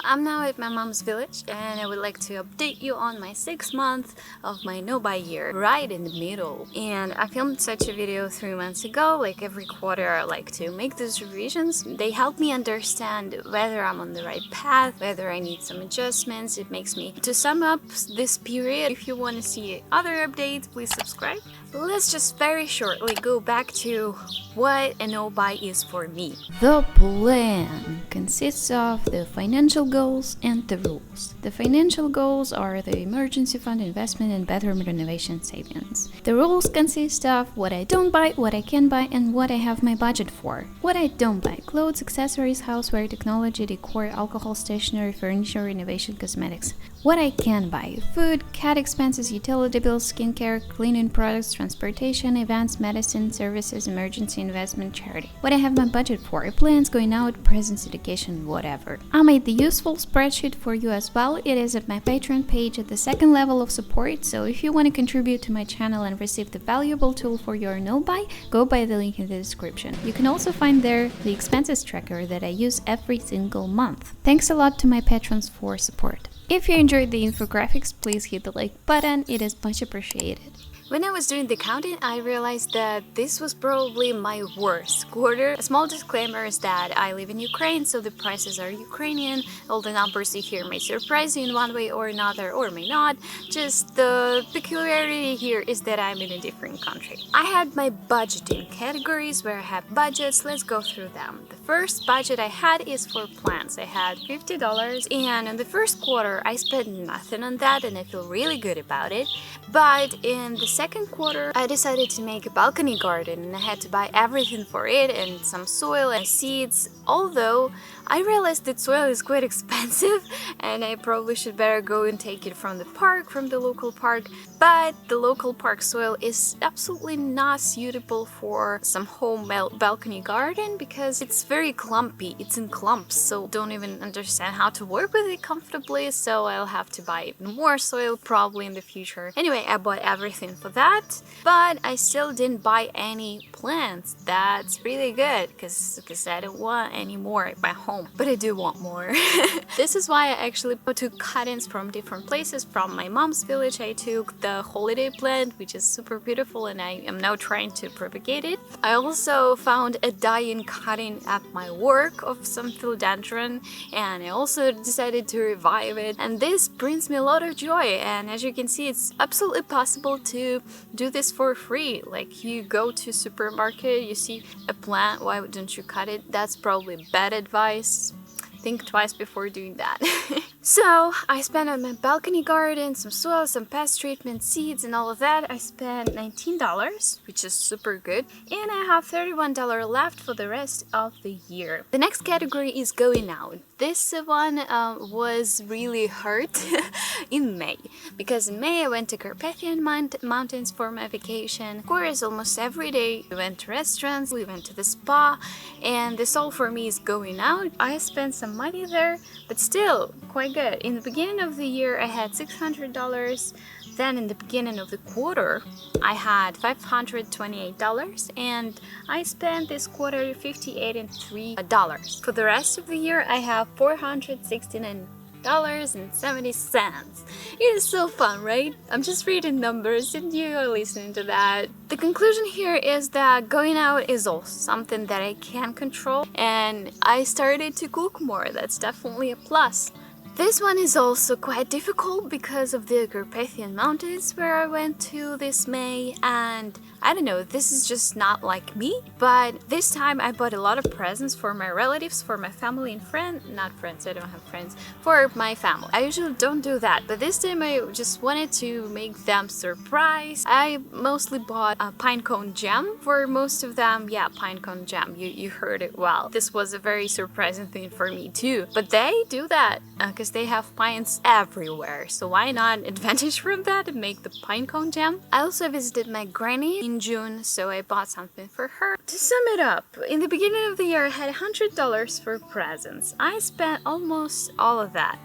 I'm now at my mom's village and I would like to update you on my 6 month of my no-buy year, right in the middle. And I filmed such a video 3 months ago. Like every quarter I like to make those revisions. They help me understand whether I'm on the right path, whether I need some adjustments. It makes me, to sum up this period, if you want to see other updates, please subscribe. Let's just very shortly go back to what a no-buy is for me. The plan consists of the financial goals and the rules. The financial goals are the emergency fund, investment, and bedroom renovation savings. The rules consist of what I don't buy, what I can buy, and what I have my budget for. What I don't buy: clothes, accessories, houseware, technology, decor, alcohol, stationery, furniture, renovation, cosmetics. What I can buy: food, cat expenses, utility bills, skincare, cleaning products, transportation, events, medicine, services, emergency investment, charity. What I have my budget for: plans, going out, presents, education, whatever. I made the useful spreadsheet for you as well. It is at my Patreon page at the second level of support, so if you want to contribute to my channel and receive the valuable tool for your no-buy, go by the link in the description. You can also find there the expenses tracker that I use every single month. Thanks a lot to my patrons for support. If you enjoyed the infographics, please hit the like button, it is much appreciated. When I was doing the counting, I realized that this was probably my worst quarter. A small disclaimer is that I live in Ukraine, so the prices are Ukrainian. All the numbers you hear may surprise you in one way or another, or may not. Just the peculiarity here is that I'm in a different country. I had my budgeting categories where I have budgets. Let's go through them. The first budget I had is for plants. I had $50, and in the first quarter I spent nothing on that, and I feel really good about it. But in the second quarter, I decided to make a balcony garden, and I had to buy everything for it and some soil and seeds. Although I realized that soil is quite expensive and I probably should better go and take it from the park, from the local park. But the local park soil is absolutely not suitable for some home balcony garden because it's very clumpy. It's in clumps, so don't even understand how to work with it comfortably. So I'll have to buy even more soil probably in the future. Anyway, I bought everything for that, but I still didn't buy any plants. That's really good because I don't want any more at my home, but I do want more. This is why I actually took cuttings from different places. From my mom's village, I took the holiday plant, which is super beautiful, and I am now trying to propagate it. I also found a dying cutting at my work of some philodendron, and I also decided to revive it, and this brings me a lot of joy. And as you can see, it's absolutely possible to do this for free. Like, you go to a supermarket, you see a plant, why don't you cut it? That's probably bad advice. Think twice before doing that. So I spent on my balcony garden, some soil, some pest treatment, seeds, and all of that. I spent $19, which is super good, and I have $31 left for the rest of the year. The next category is going out. This one was really hard in May, because in May I went to Carpathian Mountains for my vacation. Of course, almost every day we went to restaurants, we went to the spa, and this all for me is going out. I spent some money there, but still quite good. In the beginning of the year I had $600, then in the beginning of the quarter I had $528, and I spent this quarter $58.03. For the rest of the year I have $469.70. It is so fun, right? I'm just reading numbers and you are listening to that. The conclusion here is that going out is also something that I can control, and I started to cook more. That's definitely a plus. This one is also quite difficult because of the Carpathian Mountains where I went to this May, and I don't know, this is just not like me. But this time I bought a lot of presents for my relatives, for my family and friends. Not friends, I don't have friends. For my family. I usually don't do that, but this time I just wanted to make them surprised. I mostly bought a pine cone jam for most of them. Yeah, pine cone jam, you heard it well. This was a very surprising thing for me too. But they do that because they have pines everywhere, so why not advantage from that and make the pine cone jam? I also visited my granny in June, so I bought something for her. To sum it up, in the beginning of the year I had $100 for presents. I spent almost all of that.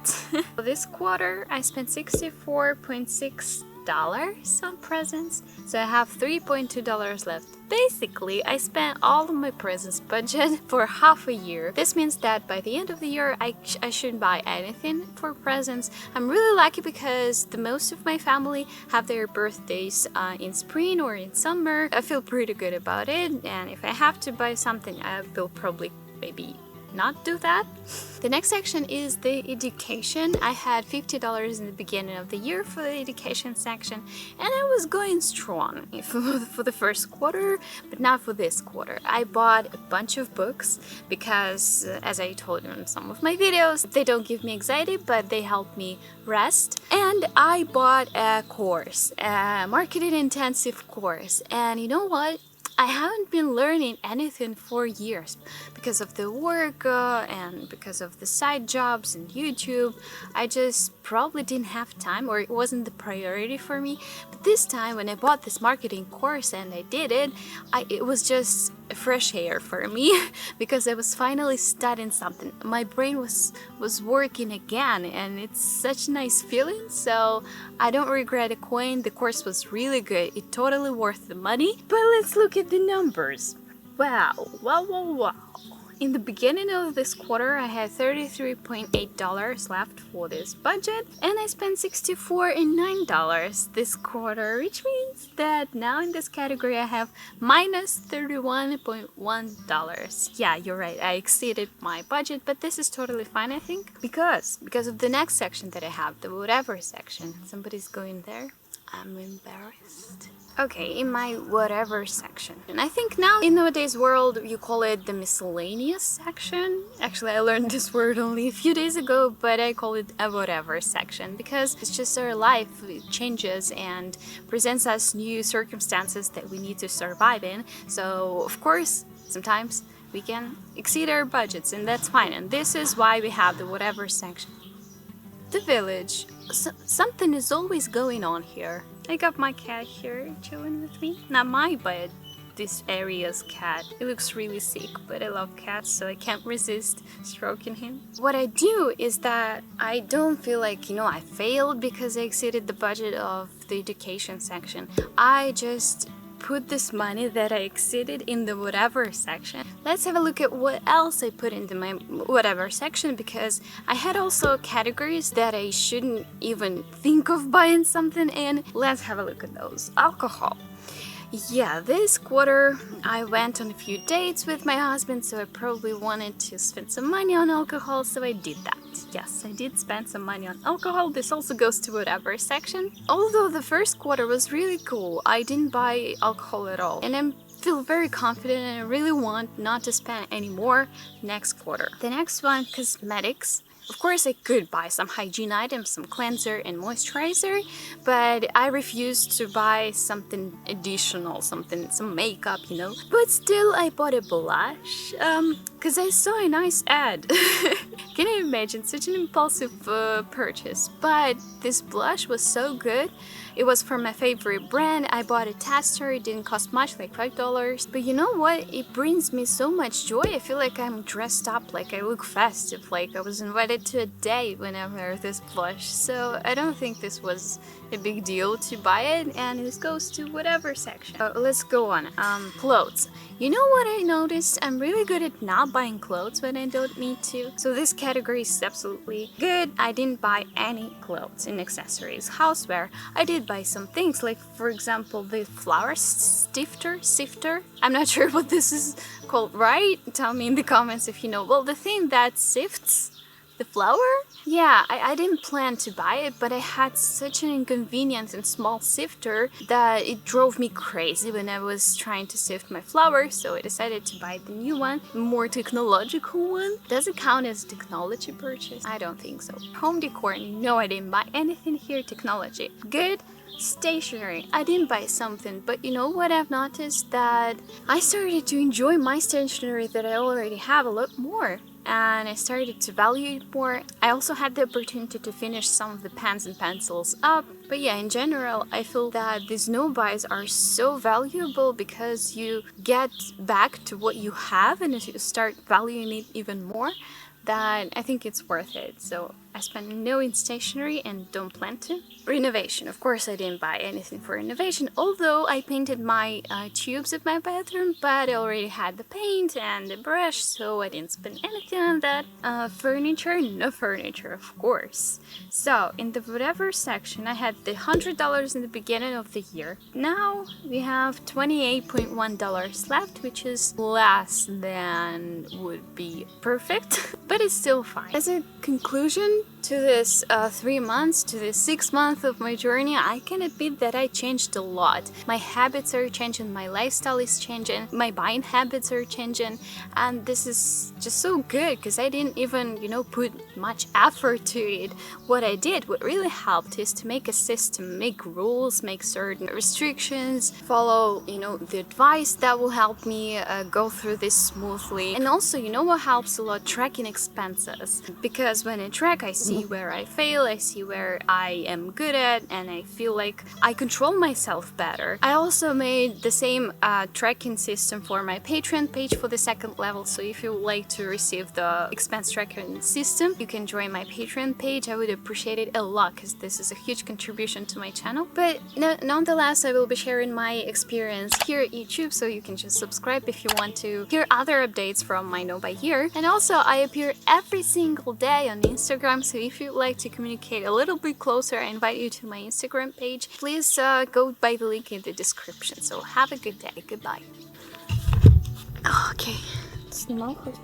This quarter I spent $64.6 $5 on presents, so I have $3.2 left. Basically, I spent all of my presents budget for half a year. This means that by the end of the year, I shouldn't buy anything for presents. I'm really lucky because the most of my family have their birthdays in spring or in summer. I feel pretty good about it, and if I have to buy something, I will probably maybe not do that. The next section is the education. I had $50 in the beginning of the year for the education section, and I was going strong for the first quarter, but not for this quarter. I bought a bunch of books because, as I told you in some of my videos, they don't give me anxiety, but they help me rest. And I bought a course, a marketing intensive course, and you know what? I haven't been learning anything for years because of the work and because of the side jobs and YouTube. I just probably didn't have time, or it wasn't the priority for me. But this time when I bought this marketing course and I did it, it was just fresh air for me because I was finally studying something. My brain was working again, and it's such a nice feeling, so I don't regret a coin. The course was really good. It totally worth the money. But let's look at the numbers. Wow. In the beginning of this quarter, I had $33.8 left for this budget, and I spent $64.09 this quarter, which means that now in this category I have minus $31.1. Yeah, you're right, I exceeded my budget, but this is totally fine, I think, because of the next section that I have, the whatever section. Somebody's going there. I'm embarrassed. Okay, in my whatever section. And I think now in nowadays world you call it the miscellaneous section. Actually, I learned this word only a few days ago, but I call it a whatever section because it's just our life. It changes and presents us new circumstances that we need to survive in. So of course, sometimes we can exceed our budgets, and that's fine. And this is why we have the whatever section. The village. Something is always going on here. I got my cat here chilling with me. Not mine, but this area's cat. He looks really sick, but I love cats, so I can't resist stroking him. What I do is that I don't feel like, I failed because I exceeded the budget of the education section. I just put this money that I exceeded in the whatever section. Let's have a look at what else I put into my whatever section, because I had also categories that I shouldn't even think of buying something in. Let's have a look at those. Alcohol. Yeah, this quarter I went on a few dates with my husband, so I probably wanted to spend some money on alcohol, so I did that. Yes, I did spend some money on alcohol. This also goes to whatever section. Although the first quarter was really cool, I didn't buy alcohol at all, and I feel very confident and I really want not to spend any more next quarter. The next one, cosmetics. Of course, I could buy some hygiene items, some cleanser and moisturizer, but I refused to buy something additional, some makeup, But still, I bought a blush, because I saw a nice ad. Can you imagine such an impulsive purchase? But this blush was so good. It was from my favorite brand. I bought a tester. It didn't cost much, like $5. But you know what? It brings me so much joy. I feel like I'm dressed up, like I look festive, like I was invited to a date when I wear this blush. So I don't think this was a big deal to buy it, and this goes to whatever section. Let's go on. Clothes. You know what I noticed? I'm really good at not buying clothes when I don't need to. So this category is absolutely good. I didn't buy any clothes and accessories. Houseware. I did buy some things, like for example the flour sifter. I'm not sure what this is called, right? Tell me in the comments if you know. Well, the thing that sifts the flour? Yeah, I didn't plan to buy it, but I had such an inconvenient and small sifter that it drove me crazy when I was trying to sift my flour, so I decided to buy the new one, more technological one. Does it count as a technology purchase? I don't think so. Home decor, no, I didn't buy anything here technology. Good. Stationery. I didn't buy something, but you know what I've noticed? That I started to enjoy my stationery that I already have a lot more, and I started to value it more. I also had the opportunity to finish some of the pens and pencils up. But yeah, in general, I feel that these no buys are so valuable because you get back to what you have and you start valuing it even more. That I think it's worth it. So I spent no in stationery and don't plan to. Renovation. Of course I didn't buy anything for renovation, although I painted my tubes of my bathroom, but I already had the paint and the brush, so I didn't spend anything on that. Furniture? No furniture, of course. So in the whatever section I had the $100 in the beginning of the year. Now we have $28.1 left, which is less than would be perfect, but it's still fine. As a conclusion to this 3 months, to this 6 months of my journey, I can admit that I changed a lot. My habits are changing, my lifestyle is changing, my buying habits are changing, and this is just so good because I didn't even, put much effort to it. What I did, what really helped, is to make a system, make rules, make certain restrictions, follow, the advice that will help me go through this smoothly. And also, what helps a lot? Tracking expenses. Because when I track, I see where I fail, I see where I am good at, and I feel like I control myself better. I also made the same tracking system for my Patreon page for the second level, so if you would like to receive the expense tracking system, you can join my Patreon page. I would appreciate it a lot because this is a huge contribution to my channel. But nonetheless, I will be sharing my experience here at YouTube, so you can just subscribe if you want to hear other updates from my Know by Year. And also, I appear every single day on Instagram, so if you'd like to communicate a little bit closer, I invite you to my Instagram page. Please go by the link in the description. So have a good day. Goodbye. Okay. Снимал хоть?